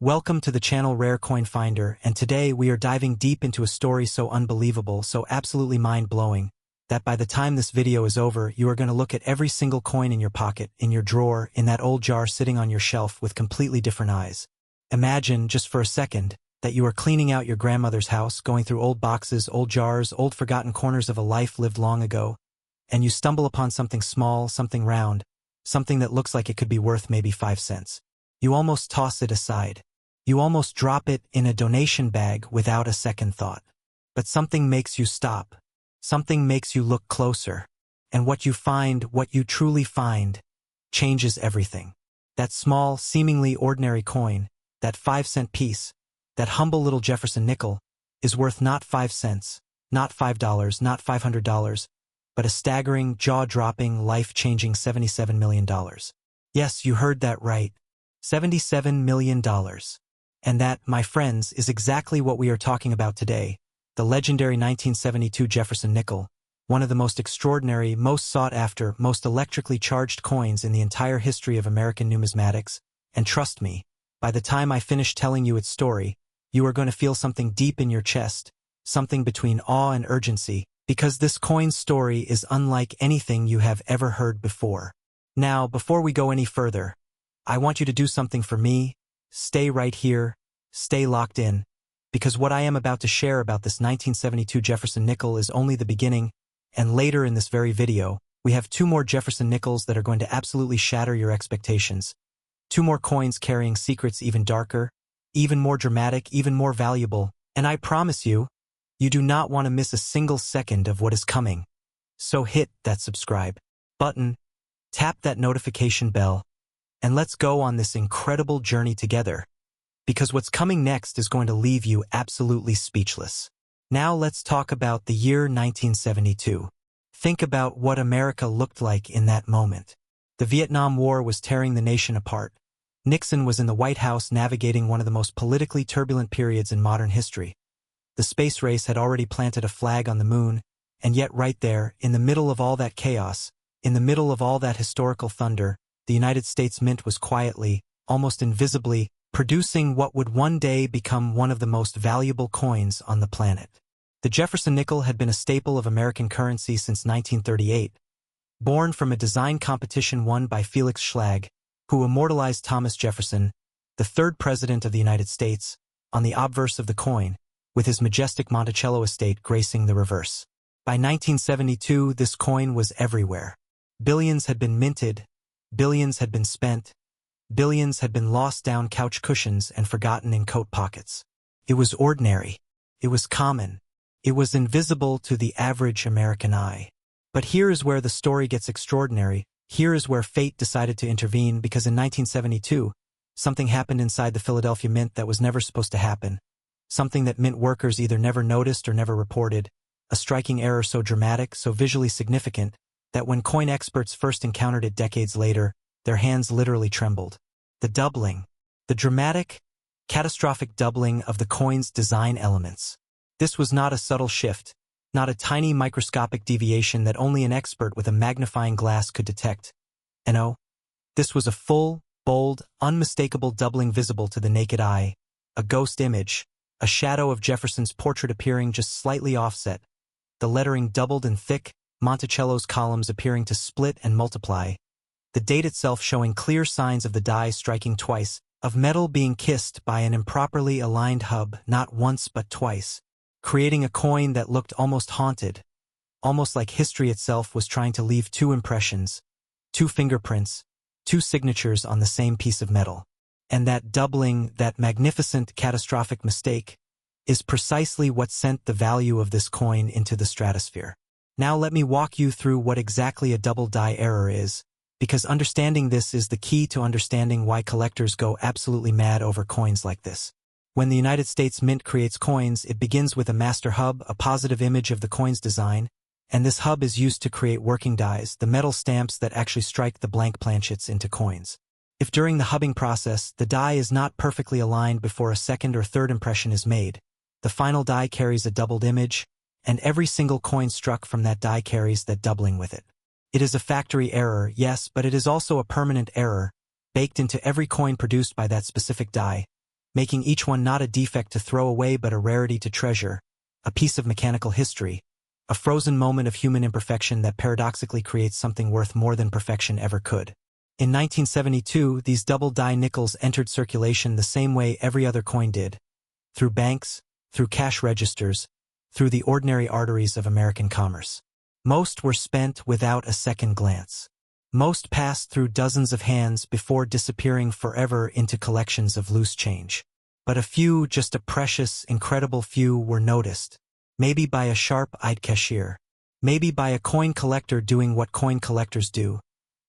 Welcome to the channel Rare Coin Finder, and today we are diving deep into a story so unbelievable, so absolutely mind-blowing, that by the time this video is over, you are going to look at every single coin in your pocket, in your drawer, in that old jar sitting on your shelf with completely different eyes. Imagine, just for a second, that you are cleaning out your grandmother's house, going through old boxes, old jars, old forgotten corners of a life lived long ago, and you stumble upon something small, something round, something that looks like it could be worth maybe 5 cents. You almost toss it aside. You almost drop it in a donation bag without a second thought. But something makes you stop. Something makes you look closer. And what you find, what you truly find, changes everything. That small, seemingly ordinary coin, that 5-cent piece, that humble little Jefferson nickel, is worth not 5 cents, not $5, not $500, but a staggering, jaw-dropping, life-changing $77 million. Yes, you heard that right. $77 million. And that, my friends, is exactly what we are talking about today, the legendary 1972 Jefferson nickel, one of the most extraordinary, most sought-after, most electrically charged coins in the entire history of American numismatics, and trust me, by the time I finish telling you its story, you are going to feel something deep in your chest, something between awe and urgency, because this coin's story is unlike anything you have ever heard before. Now, before we go any further, I want you to do something for me. Stay right here, stay locked in, because what I am about to share about this 1972 Jefferson nickel is only the beginning, and later in this very video, we have 2 more Jefferson nickels that are going to absolutely shatter your expectations. 2 more coins carrying secrets even darker, even more dramatic, even more valuable, and I promise you, you do not want to miss a single second of what is coming. So hit that subscribe button, tap that notification bell, and let's go on this incredible journey together, because what's coming next is going to leave you absolutely speechless. Now let's talk about the year 1972. Think about what America looked like in that moment. The Vietnam War was tearing the nation apart. Nixon was in the White House navigating one of the most politically turbulent periods in modern history. The space race had already planted a flag on the moon, and yet right there, in the middle of all that chaos, in the middle of all that historical thunder, the United States Mint was quietly, almost invisibly, producing what would one day become one of the most valuable coins on the planet. The Jefferson nickel had been a staple of American currency since 1938, born from a design competition won by Felix Schlag, who immortalized Thomas Jefferson, the 3rd president of the United States, on the obverse of the coin, with his majestic Monticello estate gracing the reverse. By 1972, this coin was everywhere. Billions had been minted, billions had been spent, billions had been lost down couch cushions and forgotten in coat pockets. It was ordinary. It was common. It was invisible to the average American eye. But here is where the story gets extraordinary. Here is where fate decided to intervene, because in 1972, something happened inside the Philadelphia Mint that was never supposed to happen. Something that Mint workers either never noticed or never reported. A striking error so dramatic, so visually significant, that when coin experts first encountered it decades later, their hands literally trembled. The doubling. The dramatic, catastrophic doubling of the coin's design elements. This was not a subtle shift, not a tiny microscopic deviation that only an expert with a magnifying glass could detect. No, this was a full, bold, unmistakable doubling visible to the naked eye, a ghost image, a shadow of Jefferson's portrait appearing just slightly offset, the lettering doubled and thick, Monticello's columns appearing to split and multiply, the date itself showing clear signs of the die striking twice, of metal being kissed by an improperly aligned hub not once but twice, creating a coin that looked almost haunted, almost like history itself was trying to leave 2 impressions, 2 fingerprints, 2 signatures on the same piece of metal. And that doubling, that magnificent catastrophic mistake, is precisely what sent the value of this coin into the stratosphere. Now let me walk you through what exactly a double die error is, because understanding this is the key to understanding why collectors go absolutely mad over coins like this. When the United States Mint creates coins, it begins with a master hub, a positive image of the coin's design, and this hub is used to create working dies, the metal stamps that actually strike the blank planchets into coins. If during the hubbing process, the die is not perfectly aligned before a second or third impression is made, the final die carries a doubled image, and every single coin struck from that die carries that doubling with it. It is a factory error, yes, but it is also a permanent error, baked into every coin produced by that specific die, making each one not a defect to throw away but a rarity to treasure, a piece of mechanical history, a frozen moment of human imperfection that paradoxically creates something worth more than perfection ever could. In 1972, these double-die nickels entered circulation the same way every other coin did, through banks, through cash registers, through the ordinary arteries of American commerce. Most were spent without a second glance. Most passed through dozens of hands before disappearing forever into collections of loose change. But a few, just a precious, incredible few, were noticed. Maybe by a sharp-eyed cashier. Maybe by a coin collector doing what coin collectors do,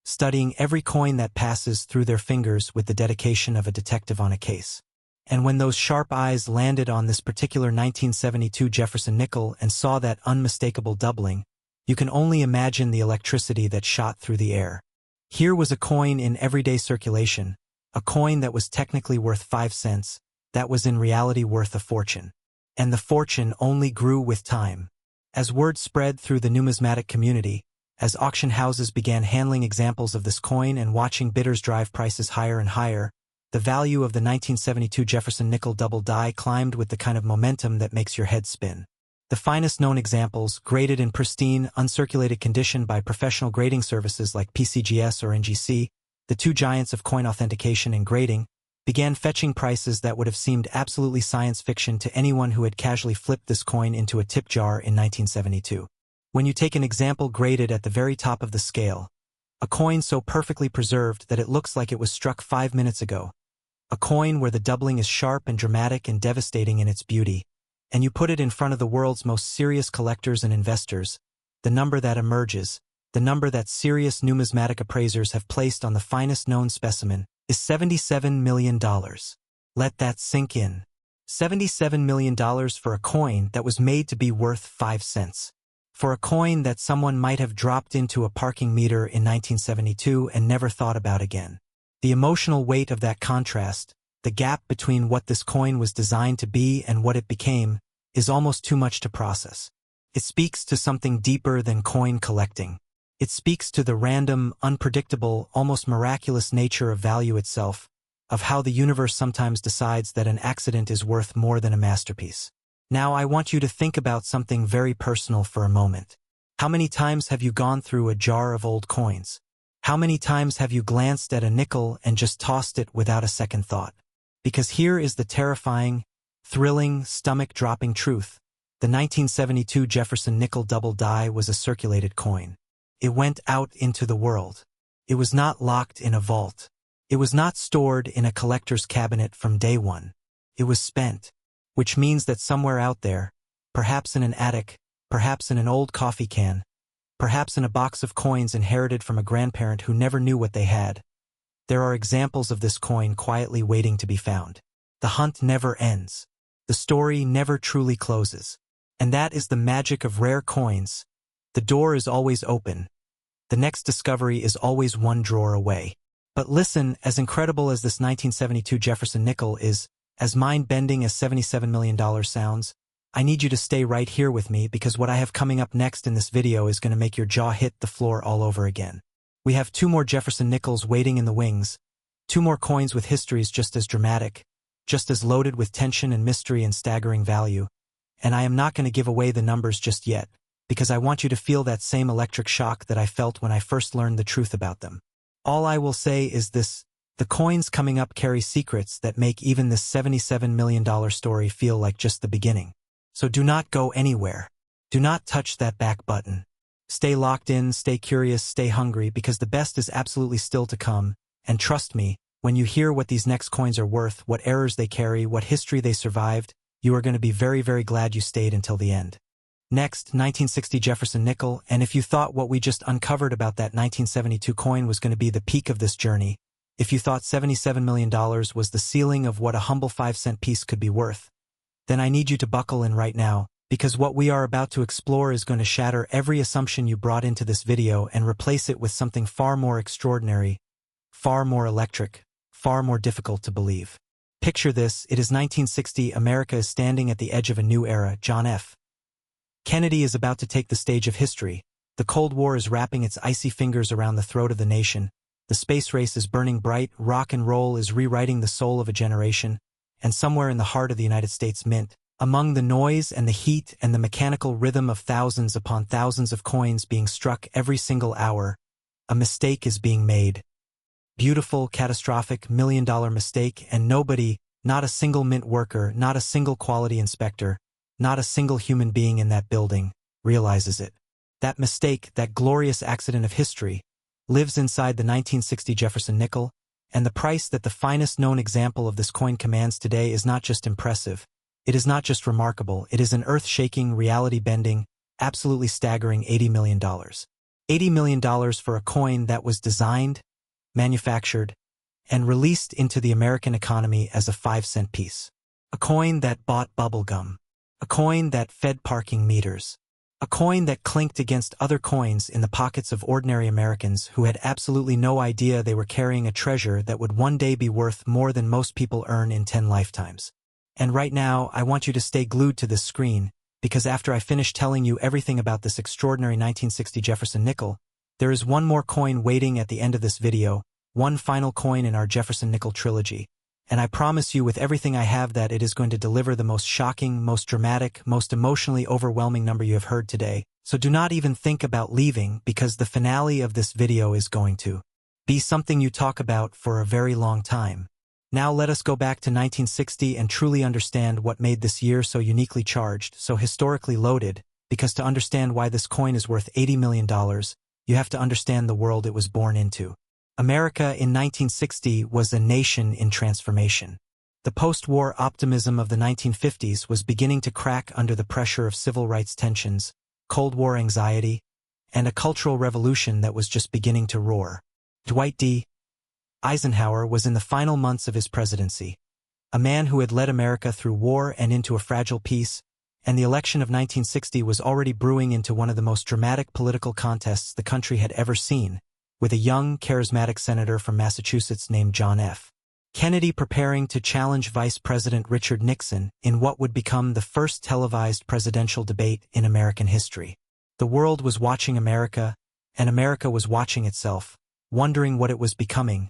studying every coin that passes through their fingers with the dedication of a detective on a case. And when those sharp eyes landed on this particular 1972 Jefferson nickel and saw that unmistakable doubling, you can only imagine the electricity that shot through the air. Here was a coin in everyday circulation, a coin that was technically worth 5 cents, that was in reality worth a fortune. And the fortune only grew with time. As word spread through the numismatic community, as auction houses began handling examples of this coin and watching bidders drive prices higher and higher, the value of the 1972 Jefferson nickel double die climbed with the kind of momentum that makes your head spin. The finest known examples, graded in pristine, uncirculated condition by professional grading services like PCGS or NGC, the two giants of coin authentication and grading, began fetching prices that would have seemed absolutely science fiction to anyone who had casually flipped this coin into a tip jar in 1972. When you take an example graded at the very top of the scale, a coin so perfectly preserved that it looks like it was struck 5 minutes ago, a coin where the doubling is sharp and dramatic and devastating in its beauty, and you put it in front of the world's most serious collectors and investors, the number that emerges, the number that serious numismatic appraisers have placed on the finest known specimen, is $77 million. Let that sink in. $77 million for a coin that was made to be worth 5 cents. For a coin that someone might have dropped into a parking meter in 1972 and never thought about again. The emotional weight of that contrast, the gap between what this coin was designed to be and what it became, is almost too much to process. It speaks to something deeper than coin collecting. It speaks to the random, unpredictable, almost miraculous nature of value itself, of how the universe sometimes decides that an accident is worth more than a masterpiece. Now I want you to think about something very personal for a moment. How many times have you gone through a jar of old coins? How many times have you glanced at a nickel and just tossed it without a second thought? Because here is the terrifying, thrilling, stomach-dropping truth. The 1972 Jefferson nickel double die was a circulated coin. It went out into the world. It was not locked in a vault. It was not stored in a collector's cabinet from day one. It was spent, which means that somewhere out there, perhaps in an attic, perhaps in an old coffee can, perhaps in a box of coins inherited from a grandparent who never knew what they had, there are examples of this coin quietly waiting to be found. The hunt never ends. The story never truly closes. And that is the magic of rare coins. The door is always open. The next discovery is always one drawer away. But listen, as incredible as this 1972 Jefferson nickel is, as mind-bending as $77 million sounds, I need you to stay right here with me because what I have coming up next in this video is going to make your jaw hit the floor all over again. We have 2 more Jefferson nickels waiting in the wings, 2 more coins with histories just as dramatic, just as loaded with tension and mystery and staggering value, and I am not going to give away the numbers just yet, because I want you to feel that same electric shock that I felt when I first learned the truth about them. All I will say is this: the coins coming up carry secrets that make even this $77 million story feel like just the beginning. So do not go anywhere. Do not touch that back button. Stay locked in, stay curious, stay hungry, because the best is absolutely still to come, and trust me, when you hear what these next coins are worth, what errors they carry, what history they survived, you are going to be very, very glad you stayed until the end. Next, 1960 Jefferson nickel, and if you thought what we just uncovered about that 1972 coin was going to be the peak of this journey, if you thought $77 million was the ceiling of what a humble 5-cent piece could be worth, then I need you to buckle in right now, because what we are about to explore is going to shatter every assumption you brought into this video and replace it with something far more extraordinary, far more electric, far more difficult to believe. Picture this: it is 1960, America is standing at the edge of a new era. John F. Kennedy is about to take the stage of history. The Cold War is wrapping its icy fingers around the throat of the nation. The space race is burning bright. Rock and roll is rewriting the soul of a generation. and somewhere in the heart of the United States Mint, among the noise and the heat and the mechanical rhythm of thousands upon thousands of coins being struck every single hour, a mistake is being made. Beautiful, catastrophic, million-dollar mistake, and nobody, not a single mint worker, not a single quality inspector, not a single human being in that building, realizes it. That mistake, that glorious accident of history, lives inside the 1960 Jefferson nickel, and the price that the finest known example of this coin commands today is not just impressive, it is not just remarkable, it is an earth-shaking, reality-bending, absolutely staggering $80 million. $80 million for a coin that was designed, manufactured, and released into the American economy as a 5-cent piece. A coin that bought bubblegum. A coin that fed parking meters. A coin that clinked against other coins in the pockets of ordinary Americans who had absolutely no idea they were carrying a treasure that would one day be worth more than most people earn in 10 lifetimes. And right now, I want you to stay glued to this screen, because after I finish telling you everything about this extraordinary 1960 Jefferson nickel, there is one more coin waiting at the end of this video, one final coin in our Jefferson nickel trilogy, and I promise you with everything I have that it is going to deliver the most shocking, most dramatic, most emotionally overwhelming number you have heard today, so do not even think about leaving because the finale of this video is going to be something you talk about for a very long time. Now let us go back to 1960 and truly understand what made this year so uniquely charged, so historically loaded, because to understand why this coin is worth $80 million, you have to understand the world it was born into. America in 1960 was a nation in transformation. The post-war optimism of the 1950s was beginning to crack under the pressure of civil rights tensions, Cold War anxiety, and a cultural revolution that was just beginning to roar. Dwight D. Eisenhower was in the final months of his presidency, a man who had led America through war and into a fragile peace, and the election of 1960 was already brewing into one of the most dramatic political contests the country had ever seen, with a young, charismatic senator from Massachusetts named John F. Kennedy preparing to challenge Vice President Richard Nixon in what would become the first televised presidential debate in American history. The world was watching America, and America was watching itself, wondering what it was becoming,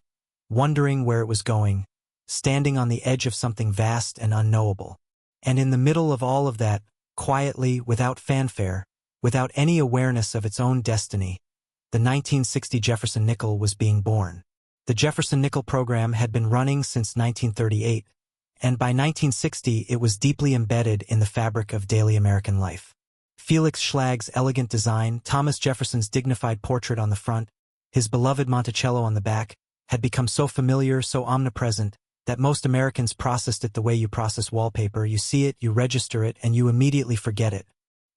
wondering where it was going, standing on the edge of something vast and unknowable. And in the middle of all of that, quietly, without fanfare, without any awareness of its own destiny, the 1960 Jefferson nickel was being born. The Jefferson nickel program had been running since 1938, and by 1960 it was deeply embedded in the fabric of daily American life. Felix Schlage's elegant design, Thomas Jefferson's dignified portrait on the front, his beloved Monticello on the back, had become so familiar, so omnipresent, that most Americans processed it the way you process wallpaper. You see it, you register it, and you immediately forget it.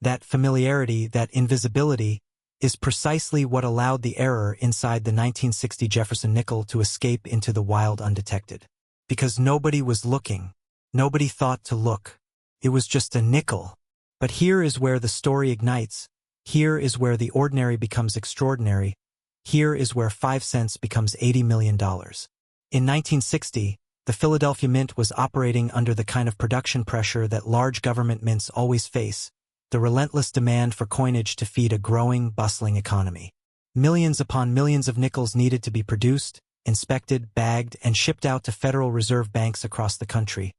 That familiarity, that invisibility, is precisely what allowed the error inside the 1960 Jefferson nickel to escape into the wild undetected. Because nobody was looking. Nobody thought to look. It was just a nickel. But here is where the story ignites. Here is where the ordinary becomes extraordinary. Here is where 5 cents becomes $80 million. In 1960, the Philadelphia Mint was operating under the kind of production pressure that large government mints always face, the relentless demand for coinage to feed a growing, bustling economy. Millions upon millions of nickels needed to be produced, inspected, bagged, and shipped out to Federal Reserve banks across the country.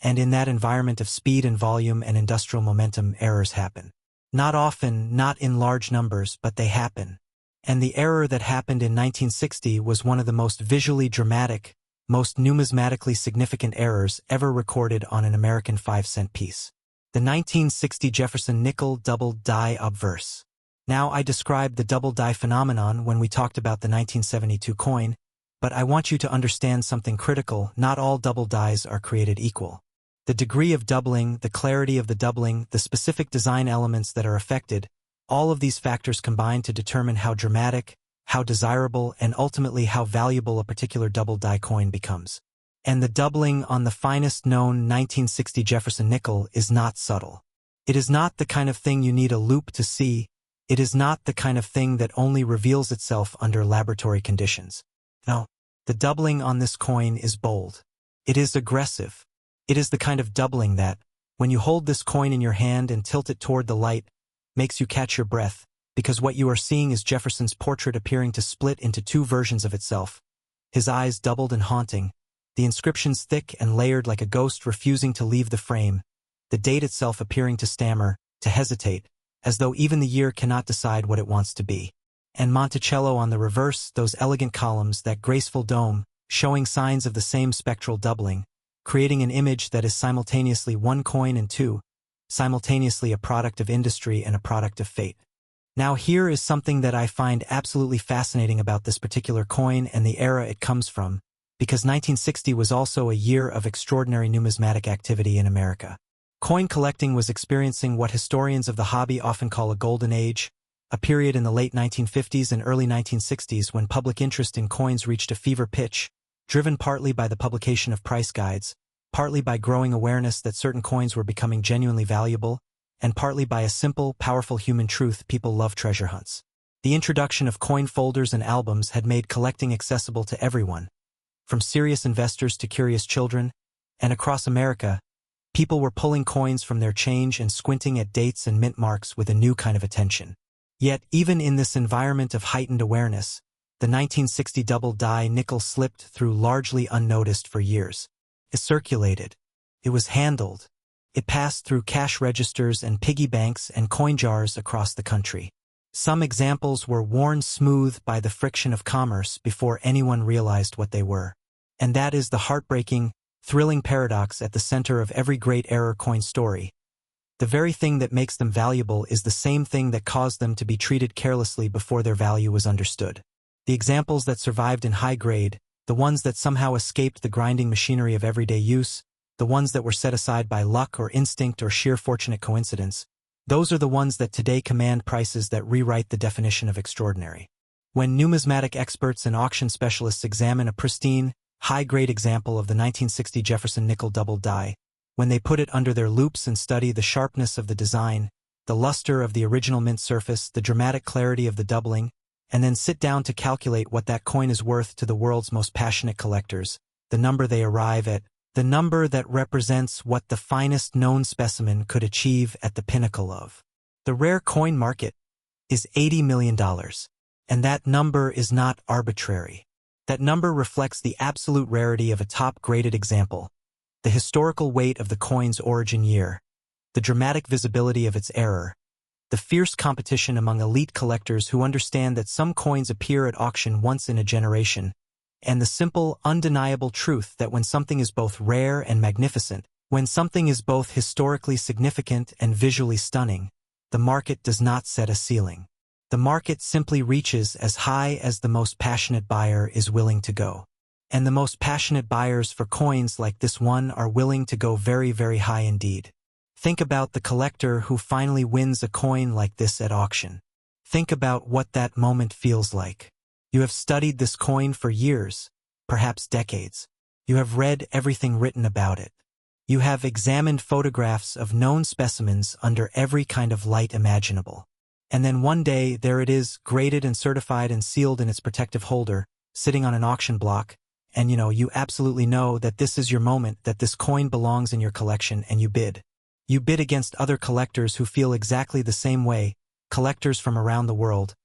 And in that environment of speed and volume and industrial momentum, errors happen. Not often, not in large numbers, but they happen. And the error that happened in 1960 was one of the most visually dramatic, most numismatically significant errors ever recorded on an American 5-cent piece. The 1960 Jefferson nickel double die obverse. Now I described the double die phenomenon when we talked about the 1972 coin, but I want you to understand something critical. Not all double dies are created equal. The degree of doubling, the clarity of the doubling, the specific design elements that are affected, all of these factors combine to determine how dramatic, how desirable, and ultimately how valuable a particular double die coin becomes. And the doubling on the finest known 1960 Jefferson nickel is not subtle. It is not the kind of thing you need a loupe to see. It is not the kind of thing that only reveals itself under laboratory conditions. No, the doubling on this coin is bold. It is aggressive. It is the kind of doubling that, when you hold this coin in your hand and tilt it toward the light, makes you catch your breath, because what you are seeing is Jefferson's portrait appearing to split into two versions of itself, his eyes doubled and haunting, the inscriptions thick and layered like a ghost refusing to leave the frame, the date itself appearing to stammer, to hesitate, as though even the year cannot decide what it wants to be. And Monticello on the reverse, those elegant columns, that graceful dome, showing signs of the same spectral doubling, creating an image that is simultaneously one coin and two, simultaneously a product of industry and a product of fate. Now here is something that I find absolutely fascinating about this particular coin and the era it comes from, because 1960 was also a year of extraordinary numismatic activity in America. Coin collecting was experiencing what historians of the hobby often call a golden age, a period in the late 1950s and early 1960s when public interest in coins reached a fever pitch, driven partly by the publication of price guides, partly by growing awareness that certain coins were becoming genuinely valuable, and partly by a simple, powerful human truth: people love treasure hunts. The introduction of coin folders and albums had made collecting accessible to everyone, from serious investors to curious children, and across America, people were pulling coins from their change and squinting at dates and mint marks with a new kind of attention. Yet, even in this environment of heightened awareness, the 1960 double-die nickel slipped through largely unnoticed for years. It circulated. It was handled. It passed through cash registers and piggy banks and coin jars across the country. Some examples were worn smooth by the friction of commerce before anyone realized what they were. And that is the heartbreaking, thrilling paradox at the center of every great error coin story. The very thing that makes them valuable is the same thing that caused them to be treated carelessly before their value was understood. The examples that survived in high grade, the ones that somehow escaped the grinding machinery of everyday use, the ones that were set aside by luck or instinct or sheer fortunate coincidence, those are the ones that today command prices that rewrite the definition of extraordinary. When numismatic experts and auction specialists examine a pristine, high-grade example of the 1960 Jefferson nickel double die, when they put it under their loupes and study the sharpness of the design, the luster of the original mint surface, the dramatic clarity of the doubling, and then sit down to calculate what that coin is worth to the world's most passionate collectors, the number they arrive at, the number that represents what the finest known specimen could achieve at the pinnacle of the rare coin market, is $80 million. And that number is not arbitrary. That number reflects the absolute rarity of a top-graded example, the historical weight of the coin's origin year, the dramatic visibility of its error, the fierce competition among elite collectors who understand that some coins appear at auction once in a generation, and the simple, undeniable truth that when something is both rare and magnificent, when something is both historically significant and visually stunning, the market does not set a ceiling. The market simply reaches as high as the most passionate buyer is willing to go. And the most passionate buyers for coins like this one are willing to go very, very high indeed. Think about the collector who finally wins a coin like this at auction. Think about what that moment feels like. You have studied this coin for years, perhaps decades. You have read everything written about it. You have examined photographs of known specimens under every kind of light imaginable. And then one day, there it is, graded and certified and sealed in its protective holder, sitting on an auction block, and you absolutely know that this is your moment, that this coin belongs in your collection, and you bid. You bid against other collectors who feel exactly the same way, collectors from around the world,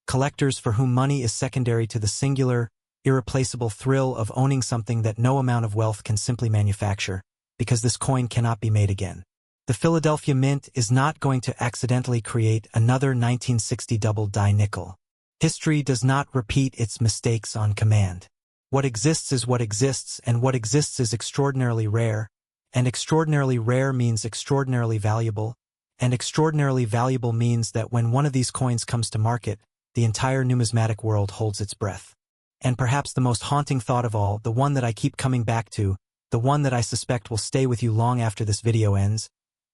collectors for whom money is secondary to the singular, irreplaceable thrill of owning something that no amount of wealth can simply manufacture, because this coin cannot be made again. The Philadelphia Mint is not going to accidentally create another 1960 double-die nickel. History does not repeat its mistakes on command. What exists is what exists, and what exists is extraordinarily rare, and extraordinarily rare means extraordinarily valuable, and extraordinarily valuable means that when one of these coins comes to market, the entire numismatic world holds its breath. And perhaps the most haunting thought of all, the one that I keep coming back to, the one that I suspect will stay with you long after this video ends,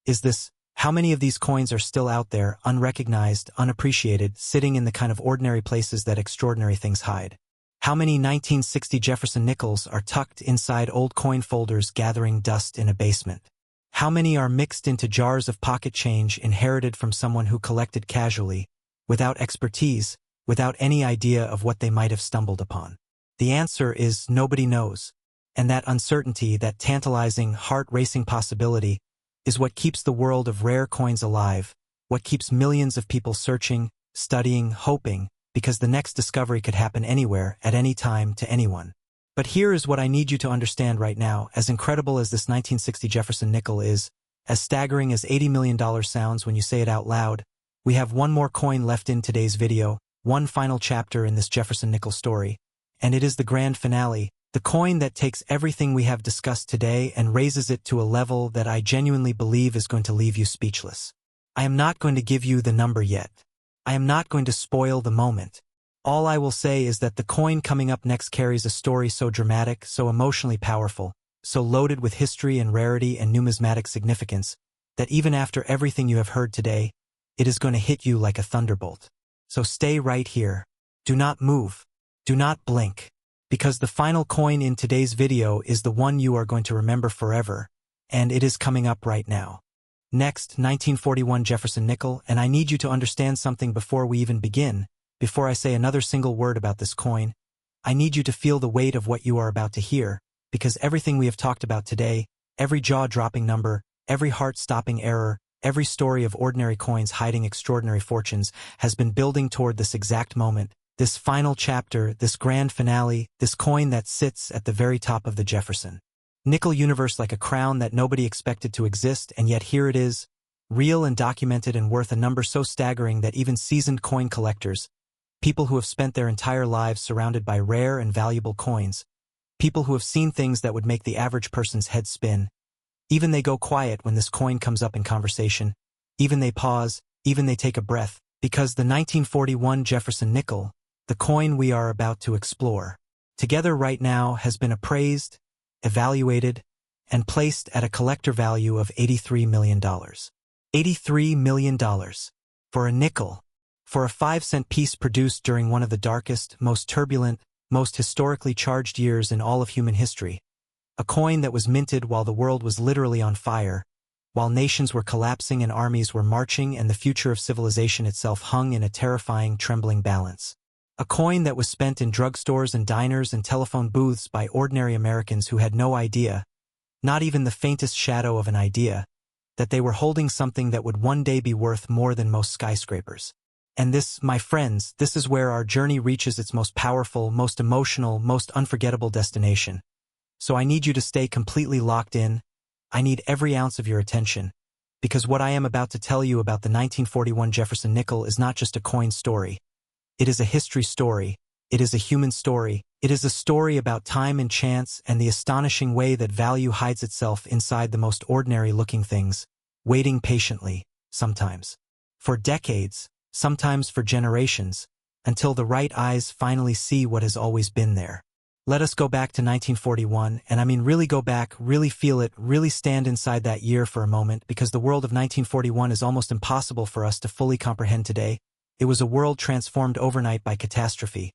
is this: how many of these coins are still out there, unrecognized, unappreciated, sitting in the kind of ordinary places that extraordinary things hide? How many 1960 Jefferson Nickels are tucked inside old coin folders gathering dust in a basement? How many are mixed into jars of pocket change inherited from someone who collected casually, without expertise, without any idea of what they might have stumbled upon? The answer is nobody knows. And that uncertainty, that tantalizing, heart-racing possibility, is what keeps the world of rare coins alive, what keeps millions of people searching, studying, hoping, because the next discovery could happen anywhere, at any time, to anyone. But here is what I need you to understand right now. As incredible as this 1960 Jefferson nickel is, as staggering as $80 million sounds when you say it out loud, we have one more coin left in today's video, one final chapter in this Jefferson nickel story, and it is the grand finale, the coin that takes everything we have discussed today and raises it to a level that I genuinely believe is going to leave you speechless. I am not going to give you the number yet. I am not going to spoil the moment. All I will say is that the coin coming up next carries a story so dramatic, so emotionally powerful, so loaded with history and rarity and numismatic significance, that even after everything you have heard today, it is going to hit you like a thunderbolt. So stay right here. Do not move. Do not blink. Because the final coin in today's video is the one you are going to remember forever, and it is coming up right now. Next, 1941 Jefferson nickel, and I need you to understand something before we even begin. Before I say another single word about this coin, I need you to feel the weight of what you are about to hear, because everything we have talked about today, every jaw-dropping number, every heart-stopping error, every story of ordinary coins hiding extraordinary fortunes has been building toward this exact moment, this final chapter, this grand finale, this coin that sits at the very top of the Jefferson nickel universe like a crown that nobody expected to exist, and yet here it is, real and documented and worth a number so staggering that even seasoned coin collectors, people who have spent their entire lives surrounded by rare and valuable coins, people who have seen things that would make the average person's head spin, even they go quiet when this coin comes up in conversation, even they pause, even they take a breath, because the 1941 Jefferson nickel, the coin we are about to explore, together right now has been appraised, evaluated, and placed at a collector value of $83 million. $83 million. For a nickel. For a 5-cent piece produced during one of the darkest, most turbulent, most historically charged years in all of human history. A coin that was minted while the world was literally on fire, while nations were collapsing and armies were marching and the future of civilization itself hung in a terrifying, trembling balance. A coin that was spent in drugstores and diners and telephone booths by ordinary Americans who had no idea, not even the faintest shadow of an idea, that they were holding something that would one day be worth more than most skyscrapers. And this, my friends, this is where our journey reaches its most powerful, most emotional, most unforgettable destination. So I need you to stay completely locked in. I need every ounce of your attention, because what I am about to tell you about the 1941 Jefferson nickel is not just a coin story. It is a history story. It is a human story. It is a story about time and chance and the astonishing way that value hides itself inside the most ordinary-looking things, waiting patiently, sometimes, for decades, sometimes for generations, until the right eyes finally see what has always been there. Let us go back to 1941, and I mean really go back, really feel it, really stand inside that year for a moment, because the world of 1941 is almost impossible for us to fully comprehend today. It was a world transformed overnight by catastrophe.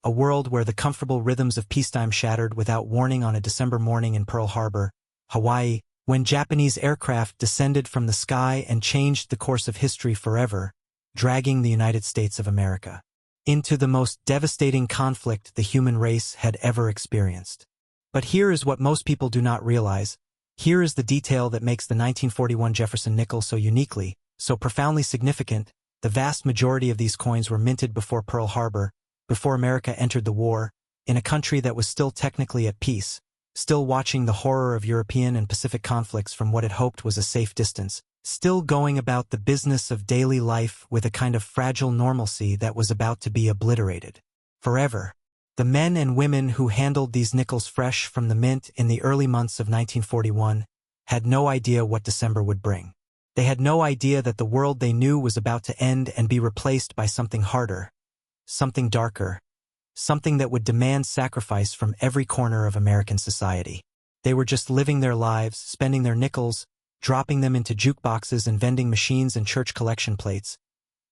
A world where the comfortable rhythms of peacetime shattered without warning on a December morning in Pearl Harbor, Hawaii, when Japanese aircraft descended from the sky and changed the course of history forever, dragging the United States of America into the most devastating conflict the human race had ever experienced. But here is what most people do not realize. Here is the detail that makes the 1941 Jefferson nickel so uniquely, so profoundly significant. The vast majority of these coins were minted before Pearl Harbor, before America entered the war, in a country that was still technically at peace, still watching the horror of European and Pacific conflicts from what it hoped was a safe distance, still going about the business of daily life with a kind of fragile normalcy that was about to be obliterated forever. The men and women who handled these nickels fresh from the mint in the early months of 1941 had no idea what December would bring. They had no idea that the world they knew was about to end and be replaced by something harder, something darker, something that would demand sacrifice from every corner of American society. They were just living their lives, spending their nickels, dropping them into jukeboxes and vending machines and church collection plates,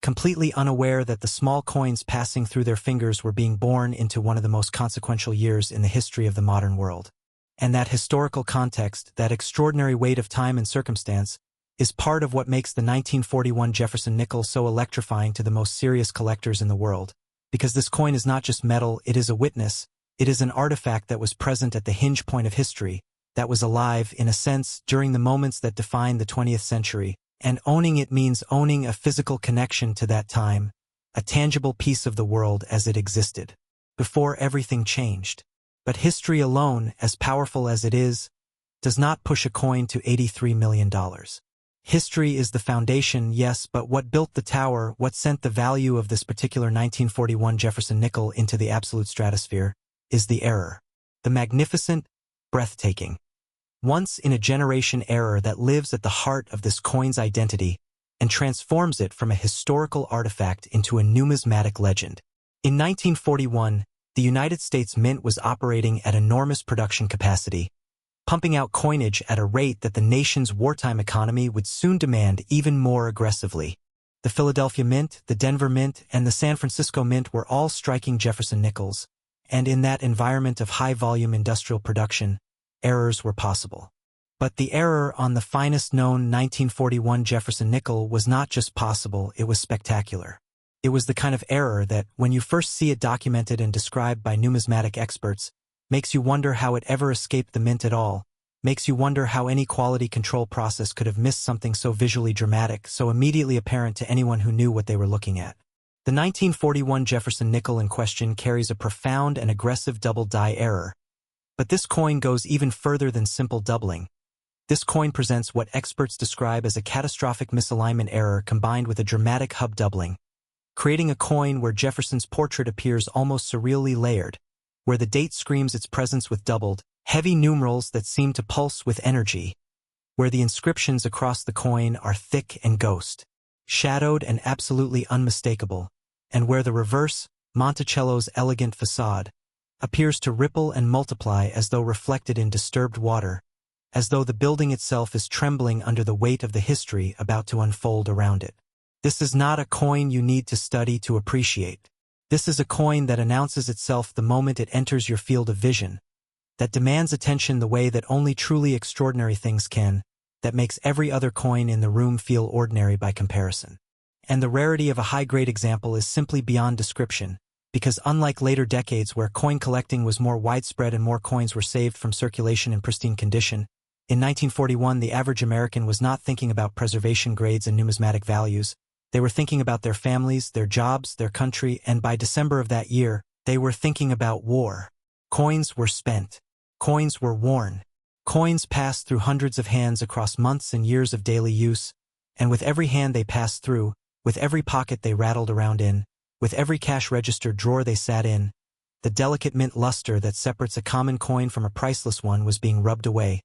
completely unaware that the small coins passing through their fingers were being born into one of the most consequential years in the history of the modern world. And that historical context, that extraordinary weight of time and circumstance, is part of what makes the 1941 Jefferson nickel so electrifying to the most serious collectors in the world, because this coin is not just metal, it is a witness, it is an artifact that was present at the hinge point of history, that was alive, in a sense, during the moments that defined the 20th century, and owning it means owning a physical connection to that time, a tangible piece of the world as it existed, before everything changed. But history alone, as powerful as it is, does not push a coin to $83 million. History is the foundation, yes, but what built the tower, what sent the value of this particular 1941 Jefferson nickel into the absolute stratosphere, is the error. The magnificent, breathtaking, once-in-a-generation error that lives at the heart of this coin's identity and transforms it from a historical artifact into a numismatic legend. In 1941, the United States Mint was operating at enormous production capacity, pumping out coinage at a rate that the nation's wartime economy would soon demand even more aggressively. The Philadelphia Mint, the Denver Mint, and the San Francisco Mint were all striking Jefferson nickels, and in that environment of high-volume industrial production, errors were possible. But the error on the finest known 1941 Jefferson nickel was not just possible, it was spectacular. It was the kind of error that, when you first see it documented and described by numismatic experts, makes you wonder how it ever escaped the mint at all, makes you wonder how any quality control process could have missed something so visually dramatic, so immediately apparent to anyone who knew what they were looking at. The 1941 Jefferson nickel in question carries a profound and aggressive double die error. But this coin goes even further than simple doubling. This coin presents what experts describe as a catastrophic misalignment error combined with a dramatic hub doubling, creating a coin where Jefferson's portrait appears almost surreally layered, where the date screams its presence with doubled, heavy numerals that seem to pulse with energy, where the inscriptions across the coin are thick and ghost, shadowed and absolutely unmistakable, and where the reverse, Monticello's elegant facade, appears to ripple and multiply as though reflected in disturbed water, as though the building itself is trembling under the weight of the history about to unfold around it. This is not a coin you need to study to appreciate. This is a coin that announces itself the moment it enters your field of vision, that demands attention the way that only truly extraordinary things can, that makes every other coin in the room feel ordinary by comparison. And the rarity of a high-grade example is simply beyond description, because unlike later decades where coin collecting was more widespread and more coins were saved from circulation in pristine condition, in 1941 the average American was not thinking about preservation grades and numismatic values. They were thinking about their families, their jobs, their country, and by December of that year, they were thinking about war. Coins were spent. Coins were worn. Coins passed through hundreds of hands across months and years of daily use, and with every hand they passed through, with every pocket they rattled around in, with every cash register drawer they sat in, the delicate mint luster that separates a common coin from a priceless one was being rubbed away,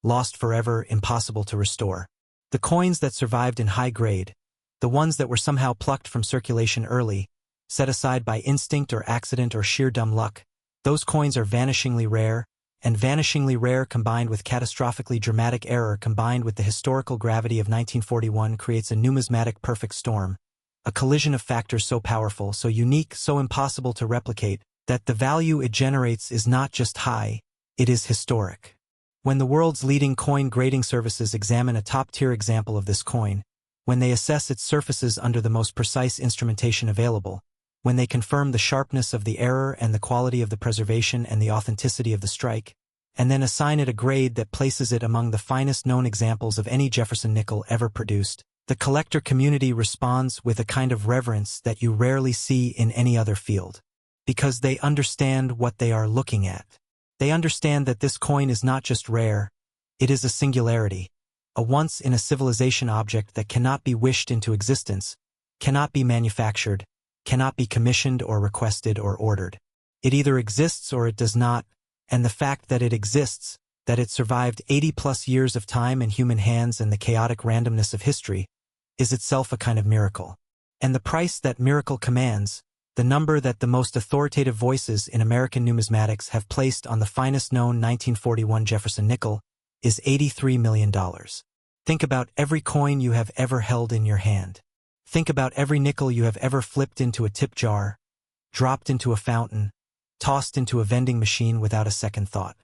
lost forever, impossible to restore. The coins that survived in high grade, the ones that were somehow plucked from circulation early, set aside by instinct or accident or sheer dumb luck, those coins are vanishingly rare, and vanishingly rare combined with catastrophically dramatic error combined with the historical gravity of 1941 creates a numismatic perfect storm, a collision of factors so powerful, so unique, so impossible to replicate, that the value it generates is not just high, it is historic. When the world's leading coin grading services examine a top-tier example of this coin, when they assess its surfaces under the most precise instrumentation available, when they confirm the sharpness of the error and the quality of the preservation and the authenticity of the strike, and then assign it a grade that places it among the finest known examples of any Jefferson nickel ever produced, the collector community responds with a kind of reverence that you rarely see in any other field. Because they understand what they are looking at. They understand that this coin is not just rare, it is a singularity, a once-in-a-civilization object that cannot be wished into existence, cannot be manufactured, cannot be commissioned or requested or ordered. It either exists or it does not, and the fact that it exists, that it survived 80-plus years of time in human hands and the chaotic randomness of history, is itself a kind of miracle. And the price that miracle commands, the number that the most authoritative voices in American numismatics have placed on the finest known 1941 Jefferson nickel, is $83 million. Think about every coin you have ever held in your hand. Think about every nickel you have ever flipped into a tip jar, dropped into a fountain, tossed into a vending machine without a second thought.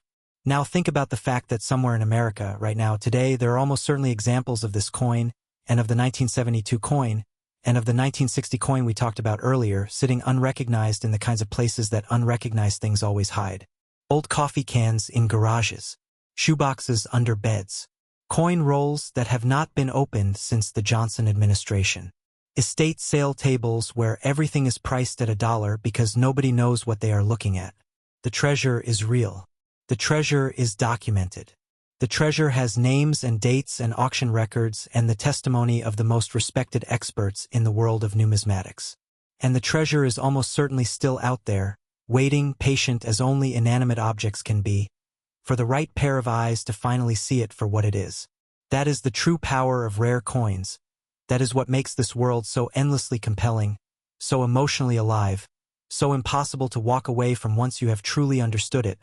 Now think about the fact that somewhere in America, right now, today, there are almost certainly examples of this coin, and of the 1972 coin, and of the 1960 coin we talked about earlier, sitting unrecognized in the kinds of places that unrecognized things always hide. Old coffee cans in garages, shoeboxes under beds, coin rolls that have not been opened since the Johnson administration, estate sale tables where everything is priced at $1 because nobody knows what they are looking at. The treasure is real. The treasure is documented. The treasure has names and dates and auction records and the testimony of the most respected experts in the world of numismatics. And the treasure is almost certainly still out there, waiting, patient as only inanimate objects can be, for the right pair of eyes to finally see it for what it is. That is the true power of rare coins. That is what makes this world so endlessly compelling, so emotionally alive, so impossible to walk away from once you have truly understood it,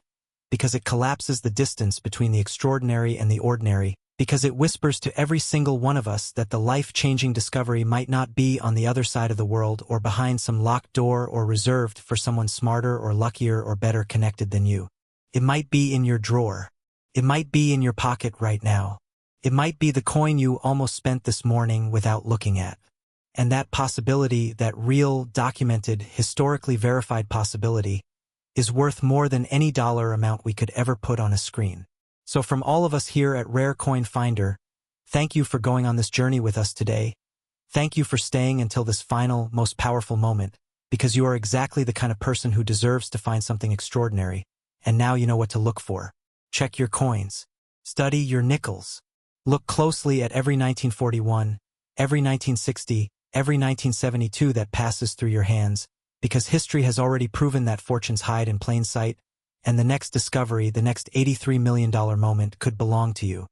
because it collapses the distance between the extraordinary and the ordinary, because it whispers to every single one of us that the life-changing discovery might not be on the other side of the world or behind some locked door or reserved for someone smarter or luckier or better connected than you. It might be in your drawer. It might be in your pocket right now. It might be the coin you almost spent this morning without looking at. And that possibility, that real, documented, historically verified possibility, is worth more than any dollar amount we could ever put on a screen. So from all of us here at Rare Coin Finder, thank you for going on this journey with us today. Thank you for staying until this final, most powerful moment, because you are exactly the kind of person who deserves to find something extraordinary. And now you know what to look for. Check your coins. Study your nickels. Look closely at every 1941, every 1960, every 1972 that passes through your hands, because history has already proven that fortunes hide in plain sight, and the next discovery, the next $83 million moment, could belong to you.